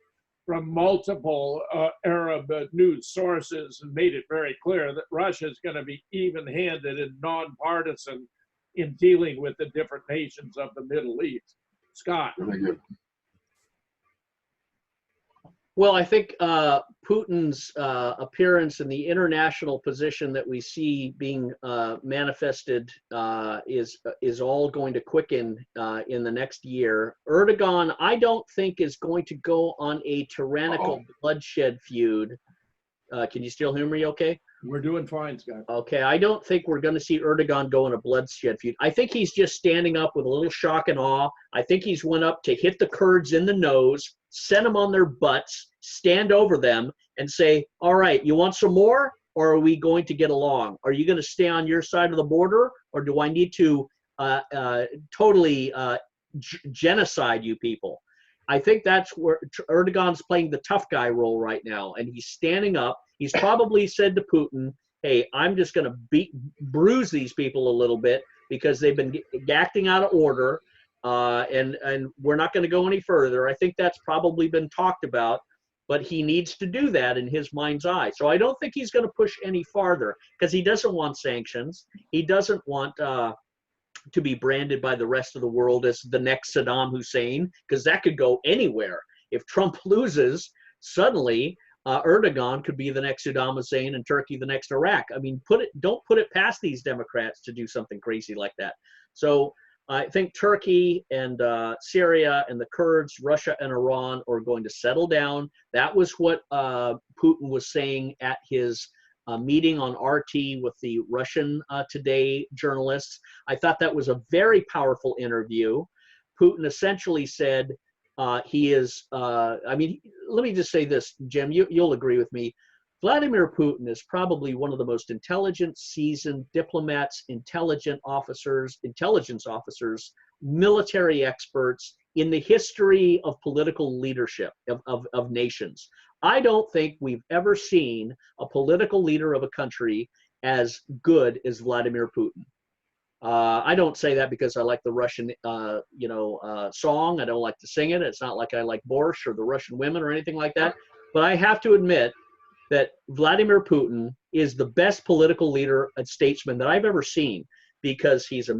from multiple Arab news sources and made it very clear that Russia is going to be even-handed and nonpartisan in dealing with the different nations of the Middle East. Scott. Really good. Well, I think Putin's appearance and the international position that we see being manifested is all going to quicken in the next year. Erdogan, I don't think, is going to go on a tyrannical bloodshed feud. Can you still hear me okay? We're doing fine, Scott. Okay, I don't think we're going to see Erdogan go in a bloodshed feud. I think he's just standing up with a little shock and awe. I think he's went up to hit the Kurds in the nose, send them on their butts, stand over them, and say, all right, you want some more, or are we going to get along? Are you going to stay on your side of the border, or do I need to totally genocide you people? I think that's where Erdogan's playing the tough guy role right now, and he's standing up. He's probably said to Putin, hey, I'm just going to bruise these people a little bit because they've been acting out of order, and we're not going to go any further. I think that's probably been talked about, but he needs to do that in his mind's eye. So I don't think he's going to push any farther because he doesn't want sanctions. He doesn't want to be branded by the rest of the world as the next Saddam Hussein, because that could go anywhere. If Trump loses, suddenly Erdogan could be the next Saddam Hussein and Turkey the next Iraq. I mean, don't put it past these Democrats to do something crazy like that. So I think Turkey and Syria and the Kurds, Russia and Iran are going to settle down. That was what Putin was saying at his meeting on RT with the Russian Today journalists. I thought that was a very powerful interview. Putin essentially said he is, I mean, let me just say this, Jim, you'll agree with me. Vladimir Putin is probably one of the most intelligent, seasoned diplomats, intelligence officers, military experts in the history of political leadership of nations. I don't think we've ever seen a political leader of a country as good as Vladimir Putin. I don't say that because I like the Russian, song. I don't like to sing it. It's not like I like borscht or the Russian women or anything like that. But I have to admit that Vladimir Putin is the best political leader and statesman that I've ever seen, because he's a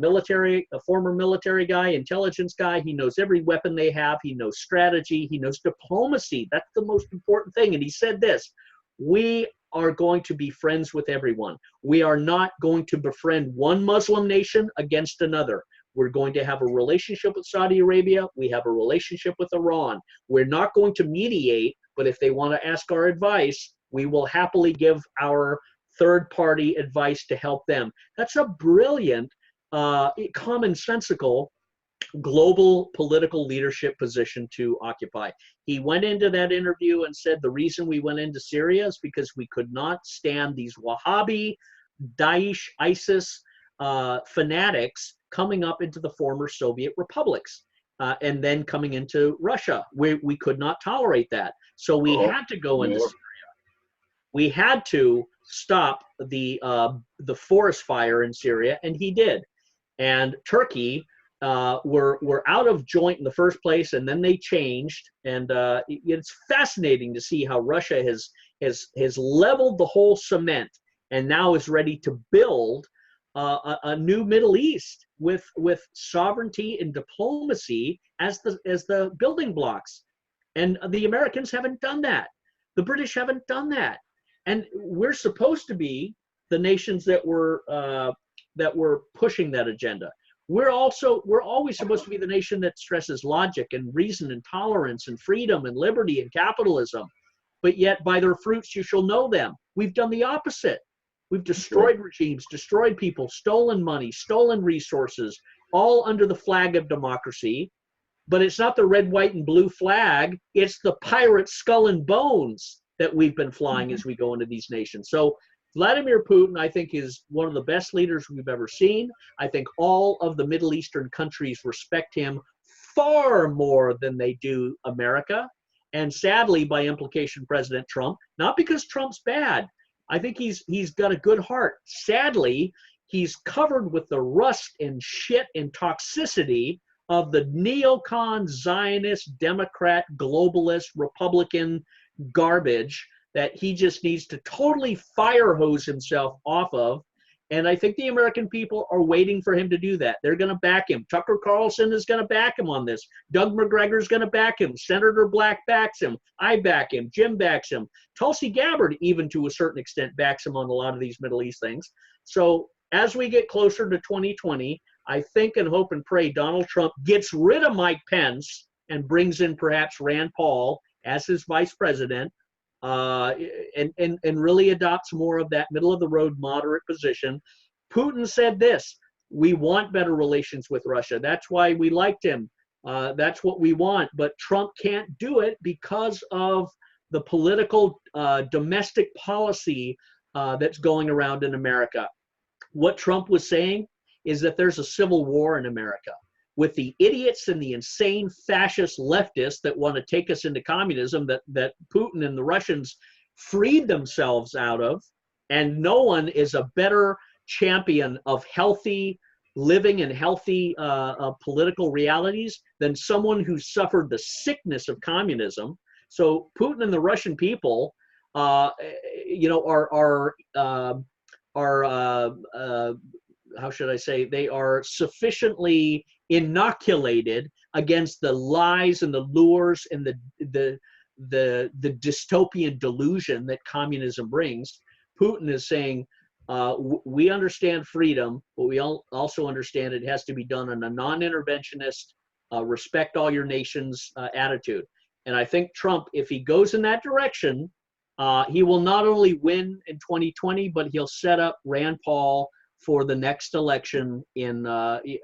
former military guy, intelligence guy. He knows every weapon they have. He knows strategy. He knows diplomacy. That's the most important thing. And he said this: we are going to be friends with everyone. We are not going to befriend one Muslim nation against another. We're going to have a relationship with Saudi Arabia. We have a relationship with Iran. We're not going to mediate, but if they want to ask our advice, we will happily give our third-party advice to help them. That's a brilliant, commonsensical global political leadership position to occupy. He went into that interview and said the reason we went into Syria is because we could not stand these Wahhabi, Daesh, ISIS fanatics coming up into the former Soviet republics and then coming into Russia. We could not tolerate that. So we had to go into Syria. We had to stop the forest fire in Syria, and he did. And Turkey were out of joint in the first place, and then they changed. And it's fascinating to see how Russia has leveled the whole cement and now is ready to build a new Middle East with sovereignty and diplomacy as the building blocks. And the Americans haven't done that. The British haven't done that. And we're supposed to be the nations that were pushing that agenda. We're always supposed to be the nation that stresses logic and reason and tolerance and freedom and liberty and capitalism. But yet, by their fruits you shall know them. We've done the opposite. We've destroyed regimes, destroyed people, stolen money, stolen resources, all under the flag of democracy. But it's not the red, white, and blue flag. It's the pirate skull and bones that we've been flying as we go into these nations. So Vladimir Putin, I think, is one of the best leaders we've ever seen. I think all of the Middle Eastern countries respect him far more than they do America. And sadly, by implication, President Trump, not because Trump's bad. I think he's got a good heart. Sadly, he's covered with the rust and shit and toxicity of the neocon, Zionist, Democrat, globalist, Republican garbage that he just needs to totally fire hose himself off of And I think the American people are waiting for him to do that. They're going to back him. Tucker Carlson is going to back him on this. Doug McGregor is going to back him. Senator Black backs him. I back him. Jim backs him. Tulsi Gabbard, even to a certain extent, backs him on a lot of these Middle East things. So as we get closer to 2020, I think and hope and pray Donald Trump gets rid of Mike Pence and brings in perhaps Rand Paul as his vice president, and really adopts more of that middle of the road moderate position. Putin said this: we want better relations with Russia. That's why we liked him. That's what we want. But Trump can't do it because of the political domestic policy that's going around in America. What Trump was saying is that there's a civil war in America with the idiots and the insane fascist leftists that want to take us into communism that Putin and the Russians freed themselves out of. And no one is a better champion of healthy living and healthy political realities than someone who suffered the sickness of communism. So Putin and the Russian people, are how should I say, they are sufficiently inoculated against the lies and the lures and the dystopian delusion that communism brings. Putin is saying, we understand freedom, but we also understand it has to be done in a non-interventionist, respect all your nations attitude. And I think Trump, if he goes in that direction, he will not only win in 2020, but he'll set up Rand Paul for the next election in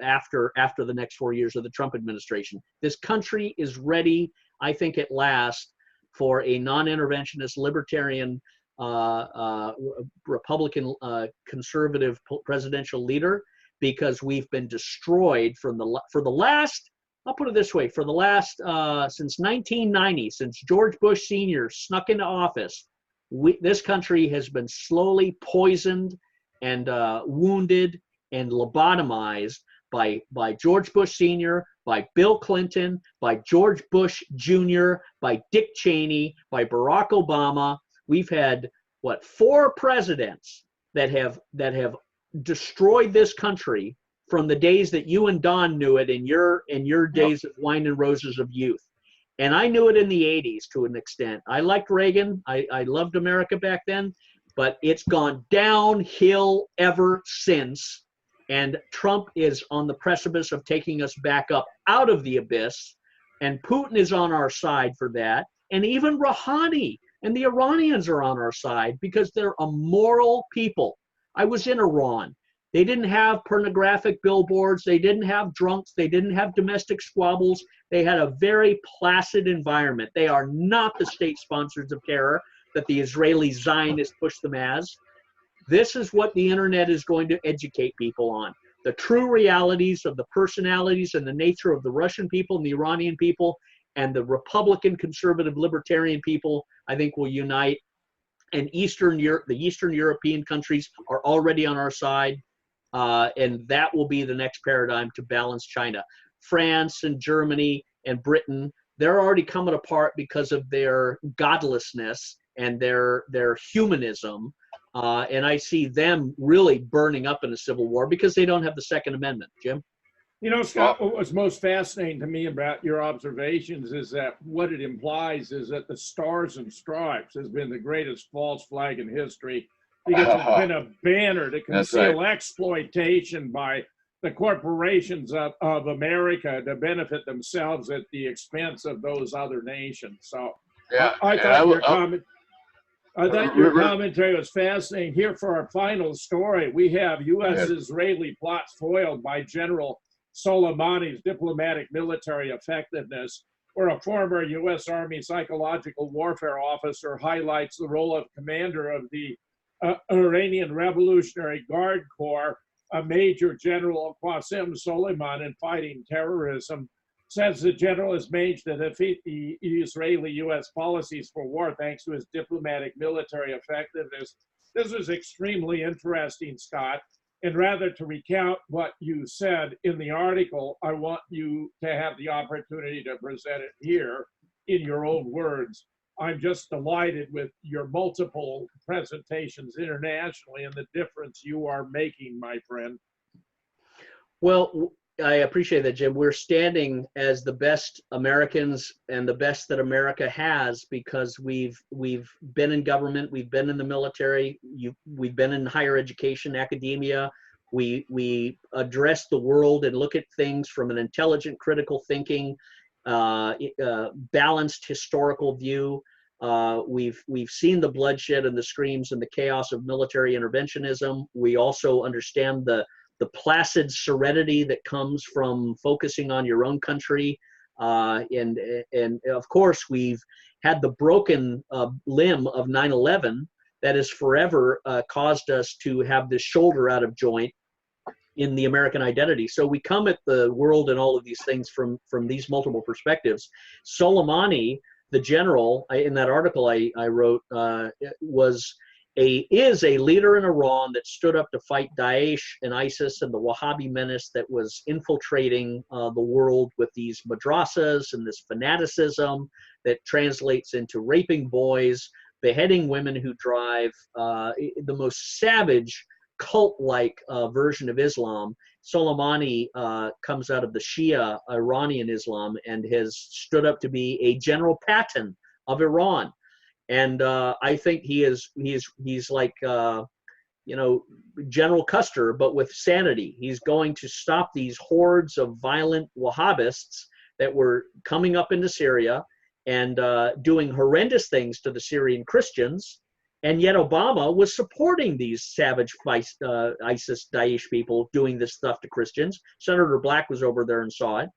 after the next 4 years of the Trump administration. This country is ready, I think, at last for a non-interventionist, libertarian, Republican, conservative presidential leader, because we've been destroyed for the last, I'll put it this way, for the last, since 1990, since George Bush Sr. snuck into office, this country has been slowly poisoned and wounded and lobotomized by George Bush Sr., by Bill Clinton, by George Bush Jr., by Dick Cheney, by Barack Obama. We've had, 4 presidents that have destroyed this country from the days that you and Don knew it in your days of wine and roses of youth. And I knew it in the 80s to an extent. I liked Reagan. I loved America back then. But it's gone downhill ever since. And Trump is on the precipice of taking us back up out of the abyss. And Putin is on our side for that. And even Rouhani and the Iranians are on our side because they're a moral people. I was in Iran. They didn't have pornographic billboards. They didn't have drunks. They didn't have domestic squabbles. They had a very placid environment. They are not the state sponsors of terror that the Israeli Zionists push them as. This is what the internet is going to educate people on. The true realities of the personalities and the nature of the Russian people and the Iranian people and the Republican, conservative, libertarian people, I think, will unite. And the Eastern European countries are already on our side. And that will be the next paradigm to balance China. France and Germany and Britain, they're already coming apart because of their godlessness and their humanism. And I see them really burning up in a civil war because they don't have the Second Amendment. Jim? You know, Scott, what was most fascinating to me about your observations is that what it implies is that the Stars and Stripes has been the greatest false flag in history because it's been a banner to conceal exploitation by the corporations of America to benefit themselves at the expense of those other nations. So I thought your commentary was fascinating. Here for our final story, we have U.S.-Israeli plots foiled by General Soleimani's diplomatic military effectiveness, where a former U.S. Army psychological warfare officer highlights the role of commander of the Iranian Revolutionary Guard Corps, Major General Qasem Soleiman, in fighting terrorism. Says the general has managed to defeat the Israeli-U.S. policies for war thanks to his diplomatic military effectiveness. This is extremely interesting, Scott. And rather to recount what you said in the article, I want you to have the opportunity to present it here in your own words. I'm just delighted with your multiple presentations internationally and the difference you are making, my friend. Well, I appreciate that, Jim. We're standing as the best Americans and the best that America has because we've been in government, we've been in the military, we've been in higher education, academia. We address the world and look at things from an intelligent, critical thinking, balanced historical view. We've seen the bloodshed and the screams and the chaos of military interventionism. We also understand the placid serenity that comes from focusing on your own country. And of course, we've had the broken limb of 9/11 that has forever caused us to have this shoulder out of joint in the American identity. So we come at the world and all of these things from these multiple perspectives. Soleimani, the general, in that article I wrote, is a leader in Iran that stood up to fight Daesh and ISIS and the Wahhabi menace that was infiltrating the world with these madrasas and this fanaticism that translates into raping boys, beheading women who drive, the most savage cult-like version of Islam. Soleimani comes out of the Shia Iranian Islam and has stood up to be a General Patton of Iran. And I think he's like General Custer, but with sanity. He's going to stop these hordes of violent Wahhabists that were coming up into Syria and doing horrendous things to the Syrian Christians. And yet Obama was supporting these savage ISIS, Daesh people doing this stuff to Christians. Senator Black was over there and saw it.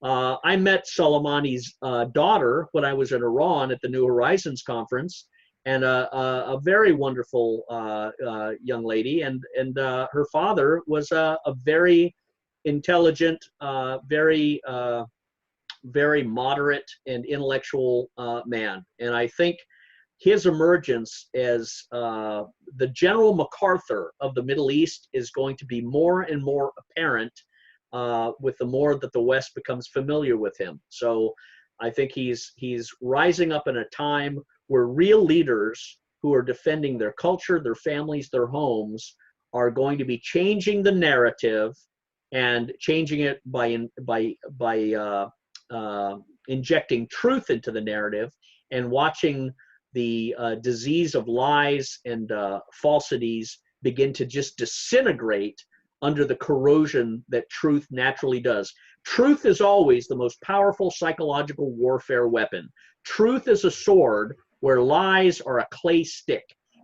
I met Soleimani's daughter when I was in Iran at the New Horizons conference, and a very wonderful young lady. And her father was a very intelligent, very moderate and intellectual man. And I think his emergence as the General MacArthur of the Middle East is going to be more and more apparent with the more that the West becomes familiar with him. So I think he's rising up in a time where real leaders who are defending their culture, their families, their homes are going to be changing the narrative and changing it by injecting truth into the narrative and watching the disease of lies and falsities begin to just disintegrate under the corrosion that truth naturally does. Truth is always the most powerful psychological warfare weapon. Truth is a sword where lies are a clay stick.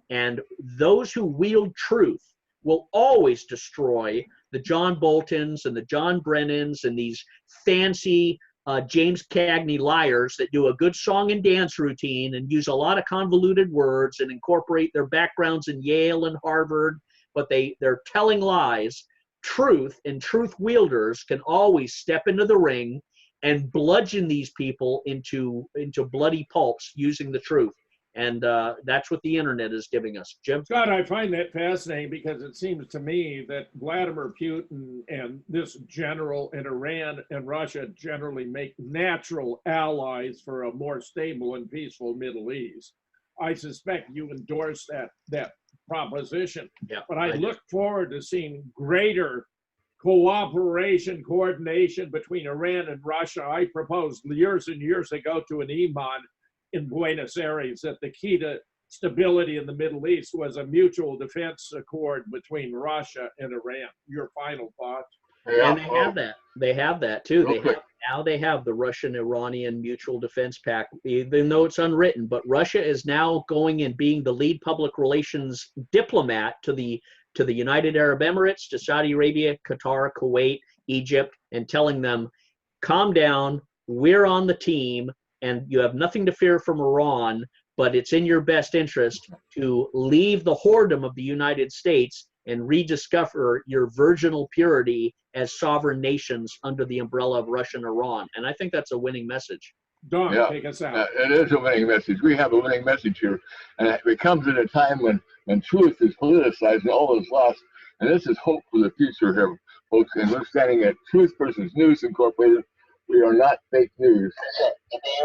And those who wield truth will always destroy the John Boltons and the John Brennans and these fancy James Cagney liars that do a good song and dance routine and use a lot of convoluted words and incorporate their backgrounds in Yale and Harvard, but they're telling lies. Truth and truth wielders can always step into the ring and bludgeon these people into bloody pulps using the truth. And that's what the internet is giving us. Jim? Scott, I find that fascinating because it seems to me that Vladimir Putin and this general in Iran and Russia generally make natural allies for a more stable and peaceful Middle East. I suspect you endorse that proposition. Yeah, but I look forward to seeing greater cooperation, coordination between Iran and Russia. I proposed years and years ago to an imam in Buenos Aires that the key to stability in the Middle East was a mutual defense accord between Russia and Iran. Your final thoughts? Yeah, and they have that. They have that too. They have the Russian-Iranian Mutual Defense Pact, even though it's unwritten. But Russia is now going and being the lead public relations diplomat to the United Arab Emirates, to Saudi Arabia, Qatar, Kuwait, Egypt, and telling them, calm down, we're on the team, and you have nothing to fear from Iran, but it's in your best interest to leave the whoredom of the United States and rediscover your virginal purity as sovereign nations under the umbrella of Russia and Iran. And I think that's a winning message. Don, take us out. It is a winning message. We have a winning message here. And it comes at a time when truth is politicized and all is lost. And this is hope for the future here, folks. And we're standing at Truth versus News Incorporated. We are not fake news.